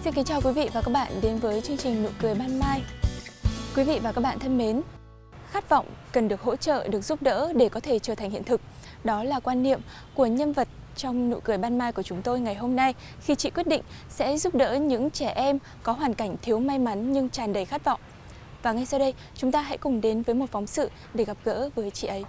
Xin kính chào quý vị và các bạn đến với chương trình Nụ cười ban mai. Quý vị và các bạn thân mến, khát vọng cần được hỗ trợ, được giúp đỡ để có thể trở thành hiện thực. Đó là quan niệm của nhân vật trong Nụ cười ban mai của chúng tôi ngày hôm nay, khi chị quyết định sẽ giúp đỡ những trẻ em có hoàn cảnh thiếu may mắn nhưng tràn đầy khát vọng. Và ngay sau đây, chúng ta hãy cùng đến với một phóng sự để gặp gỡ với chị ấy.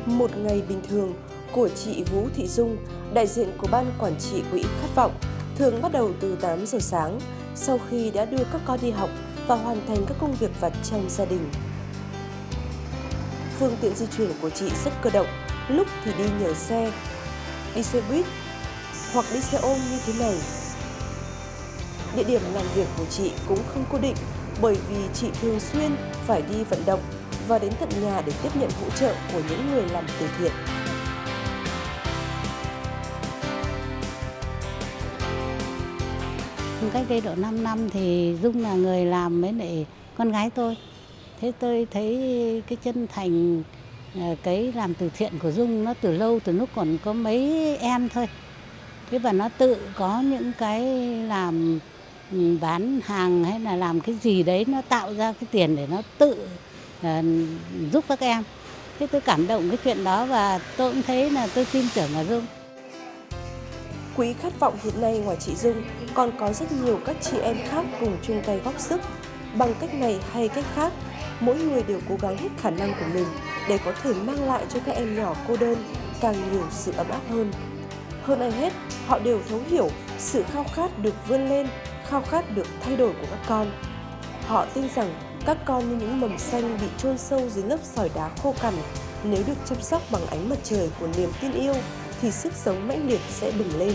Một ngày bình thường của chị Vũ Thị Dung, đại diện của ban quản trị quỹ Khát vọng, thường bắt đầu từ 8 giờ sáng sau khi đã đưa các con đi học và hoàn thành các công việc vặt trong gia đình. Phương tiện di chuyển của chị rất cơ động, lúc thì đi nhờ xe, đi xe buýt hoặc đi xe ôm như thế này. Địa điểm làm việc của chị cũng không cố định bởi vì chị thường xuyên phải đi vận động và đến tận nhà để tiếp nhận hỗ trợ của những người làm từ thiện. Cách đây độ 5 năm thì Dung là người làm với lại con gái tôi. Thế tôi thấy cái chân thành cái làm từ thiện của Dung nó từ lâu, từ lúc còn có mấy em thôi. Thế và nó tự có những cái làm bán hàng hay là làm cái gì đấy, nó tạo ra cái tiền để nó tự giúp các em. Thế tôi cảm động cái chuyện đó và tôi cũng thấy là tôi tin tưởng vào Dung. Quỹ Khát vọng hiện nay ngoài chị Dung còn có rất nhiều các chị em khác cùng chung tay góp sức. Bằng cách này hay cách khác, mỗi người đều cố gắng hết khả năng của mình để có thể mang lại cho các em nhỏ cô đơn càng nhiều sự ấm áp hơn. Hơn ai hết, họ đều thấu hiểu sự khao khát được vươn lên, khao khát được thay đổi của các con. Họ tin rằng các con như những mầm xanh bị chôn sâu dưới lớp sỏi đá khô cằn, nếu được chăm sóc bằng ánh mặt trời của niềm tin yêu thì sức sống mãnh liệt sẽ bừng lên.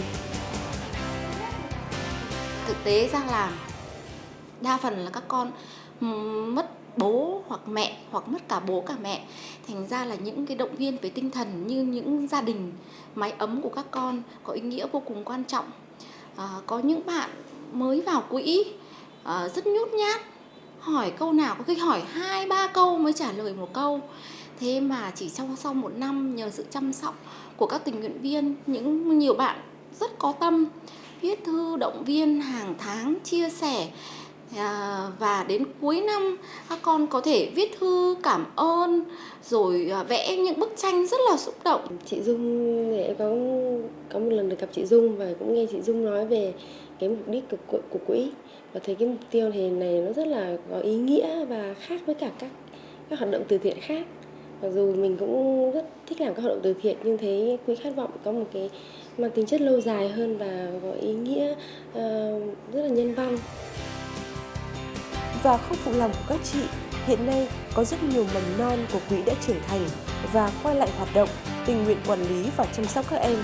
Thực tế ra là đa phần là các con mất bố hoặc mẹ hoặc mất cả bố cả mẹ. Thành ra là những cái động viên về tinh thần như những gia đình mái ấm của các con có ý nghĩa vô cùng quan trọng. Có những bạn mới vào quỹ rất nhút nhát, hỏi câu nào có khi hỏi 2-3 câu mới trả lời một câu. Thế mà chỉ sau 1 năm nhờ sự chăm sóc của các tình nguyện viên, nhiều bạn rất có tâm viết thư động viên hàng tháng, chia sẻ, và đến cuối năm các con có thể viết thư cảm ơn rồi vẽ những bức tranh rất là xúc động. Chị Dung thì em có một lần được gặp chị Dung và cũng nghe chị Dung nói về cái mục đích của quỹ, và thấy cái mục tiêu này nó rất là có ý nghĩa và khác với cả các hoạt động từ thiện khác. Mặc dù mình cũng rất thích làm các hoạt động từ thiện nhưng thấy quỹ Khát vọng có một cái mang tính chất lâu dài hơn và có ý nghĩa rất là nhân văn. Và không phụ lòng của các chị, hiện nay có rất nhiều mầm non của quỹ đã trưởng thành và quay lại hoạt động, tình nguyện quản lý và chăm sóc các em.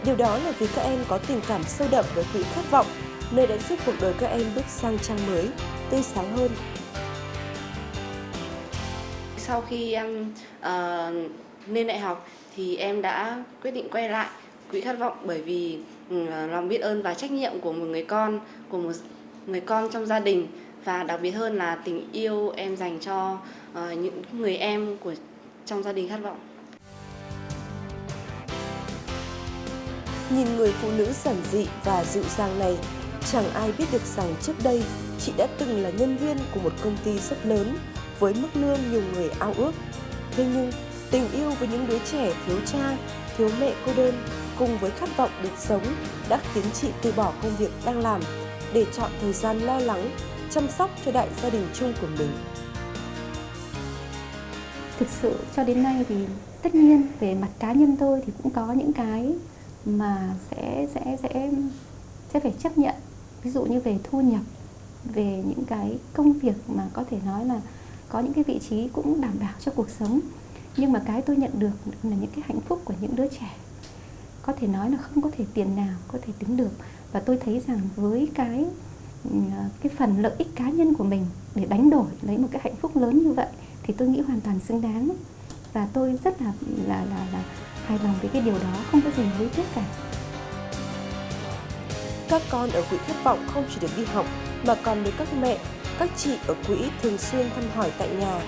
Điều đó là vì các em có tình cảm sâu đậm với quỹ Khát vọng, nơi đã giúp cuộc đời các em bước sang trang mới, tươi sáng hơn. Sau khi em lên đại học thì em đã quyết định quay lại quỹ Khát vọng bởi vì lòng biết ơn và trách nhiệm của một người con trong gia đình, và đặc biệt hơn là tình yêu em dành cho những người em trong gia đình Khát vọng. Nhìn người phụ nữ giản dị và dịu dàng này, chẳng ai biết được rằng trước đây chị đã từng là nhân viên của một công ty rất lớn với mức lương nhiều người ao ước. Thế nhưng tình yêu với những đứa trẻ thiếu cha, thiếu mẹ cô đơn cùng với khát vọng được sống đã khiến chị từ bỏ công việc đang làm để chọn thời gian lo lắng, chăm sóc cho đại gia đình chung của mình. Thực sự cho đến nay thì tất nhiên về mặt cá nhân tôi thì cũng có những cái mà sẽ phải chấp nhận. Ví dụ như về thu nhập, về những cái công việc mà có thể nói là có những cái vị trí cũng đảm bảo cho cuộc sống. Nhưng mà cái tôi nhận được là những cái hạnh phúc của những đứa trẻ có thể nói là không có thể tiền nào có thể tính được. Và tôi thấy rằng với cái phần lợi ích cá nhân của mình để đánh đổi lấy một cái hạnh phúc lớn như vậy thì tôi nghĩ hoàn toàn xứng đáng. Và tôi rất là hài lòng với cái điều đó, không có gì hối tiếc cả. Các con ở quỹ Khát vọng không chỉ được đi học mà còn được các mẹ, các chị ở quỹ thường xuyên thăm hỏi tại nhà.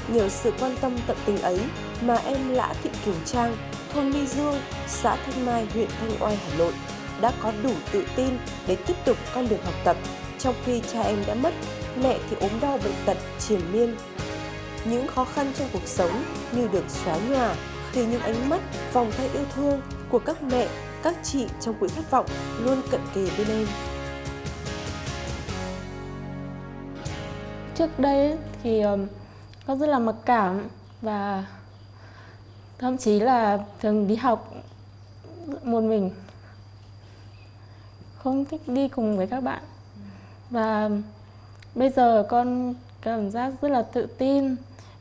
Nhờ sự quan tâm tận tình ấy, mà em Lã Thị Kiều Trang, thôn My Dương, xã Thanh Mai, huyện Thanh Oai, Hà Nội đã có đủ tự tin để tiếp tục con đường học tập, trong khi cha em đã mất, mẹ thì ốm đau bệnh tật triền miên. Những khó khăn trong cuộc sống như được xóa nhòa khi những ánh mắt, vòng tay yêu thương của các mẹ, các chị trong quỹ khát vọng luôn cận kề bên em. Trước đây thì con rất là mặc cảm và thậm chí là thường đi học một mình, không thích đi cùng với các bạn. Và bây giờ con cảm giác rất là tự tin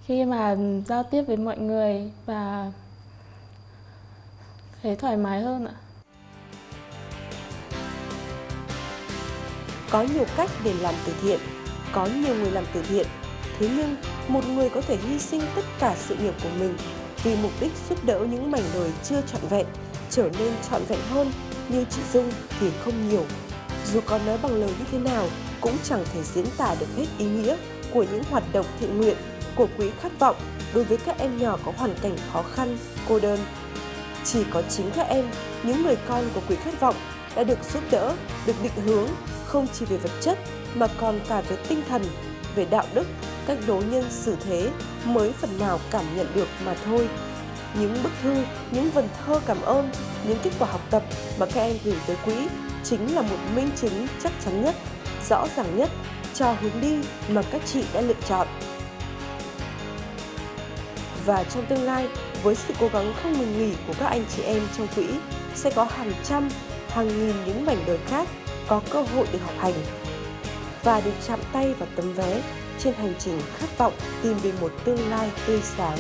khi mà giao tiếp với mọi người và thấy thoải mái hơn ạ. Có nhiều cách để làm từ thiện, có nhiều người làm từ thiện. Thế nhưng, một người có thể hy sinh tất cả sự nghiệp của mình vì mục đích giúp đỡ những mảnh đời chưa trọn vẹn, trở nên trọn vẹn hơn như chị Dung thì không nhiều. Dù có nói bằng lời như thế nào, cũng chẳng thể diễn tả được hết ý nghĩa của những hoạt động thiện nguyện của quỹ khát vọng đối với các em nhỏ có hoàn cảnh khó khăn, cô đơn. Chỉ có chính các em, những người con của quỹ khát vọng đã được giúp đỡ, được định hướng không chỉ về vật chất mà còn cả về tinh thần, về đạo đức, cách đối nhân xử thế mới phần nào cảm nhận được mà thôi. Những bức thư, những vần thơ cảm ơn, những kết quả học tập mà các em gửi tới quỹ chính là một minh chứng chắc chắn nhất, rõ ràng nhất cho hướng đi mà các chị đã lựa chọn. Và trong tương lai, với sự cố gắng không ngừng nghỉ của các anh chị em trong quỹ, sẽ có hàng trăm, hàng nghìn những mảnh đời khác có cơ hội được học hành và được chạm tay vào tấm vé trên hành trình khát vọng tìm về một tương lai tươi sáng.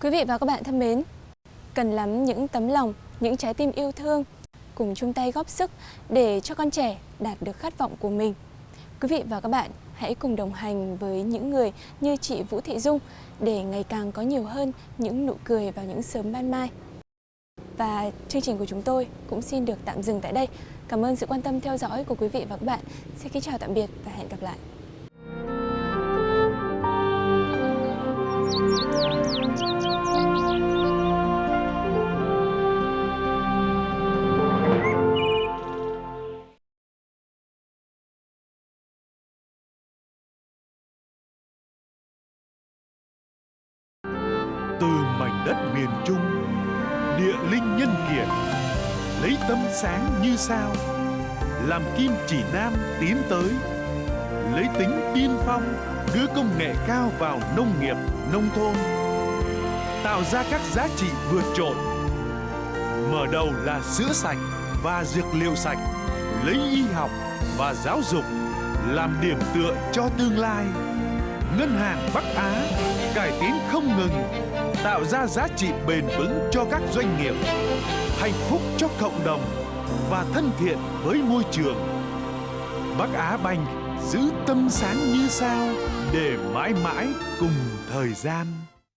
Quý vị và các bạn thân mến, cần lắm những tấm lòng, những trái tim yêu thương cùng chung tay góp sức để cho con trẻ đạt được khát vọng của mình. Quý vị và các bạn hãy cùng đồng hành với những người như chị Vũ Thị Dung để ngày càng có nhiều hơn những nụ cười vào những sớm ban mai. Và chương trình của chúng tôi cũng xin được tạm dừng tại đây. Cảm ơn sự quan tâm theo dõi của quý vị và các bạn. Xin kính chào tạm biệt và hẹn gặp lại. Từ mảnh đất miền Trung, địa linh nhân kiệt, lấy tâm sáng như sao, làm kim chỉ nam tiến tới, lấy tính tiên phong đưa công nghệ cao vào nông nghiệp, nông thôn, tạo ra các giá trị vượt trội. Mở đầu là sữa sạch và dược liệu sạch, lấy y học và giáo dục làm điểm tựa cho tương lai. Ngân hàng Bắc Á cải tiến không ngừng, tạo ra giá trị bền vững cho các doanh nghiệp, hạnh phúc cho cộng đồng và thân thiện với môi trường. Bắc Á Banh giữ tâm sáng như sao để mãi mãi cùng thời gian.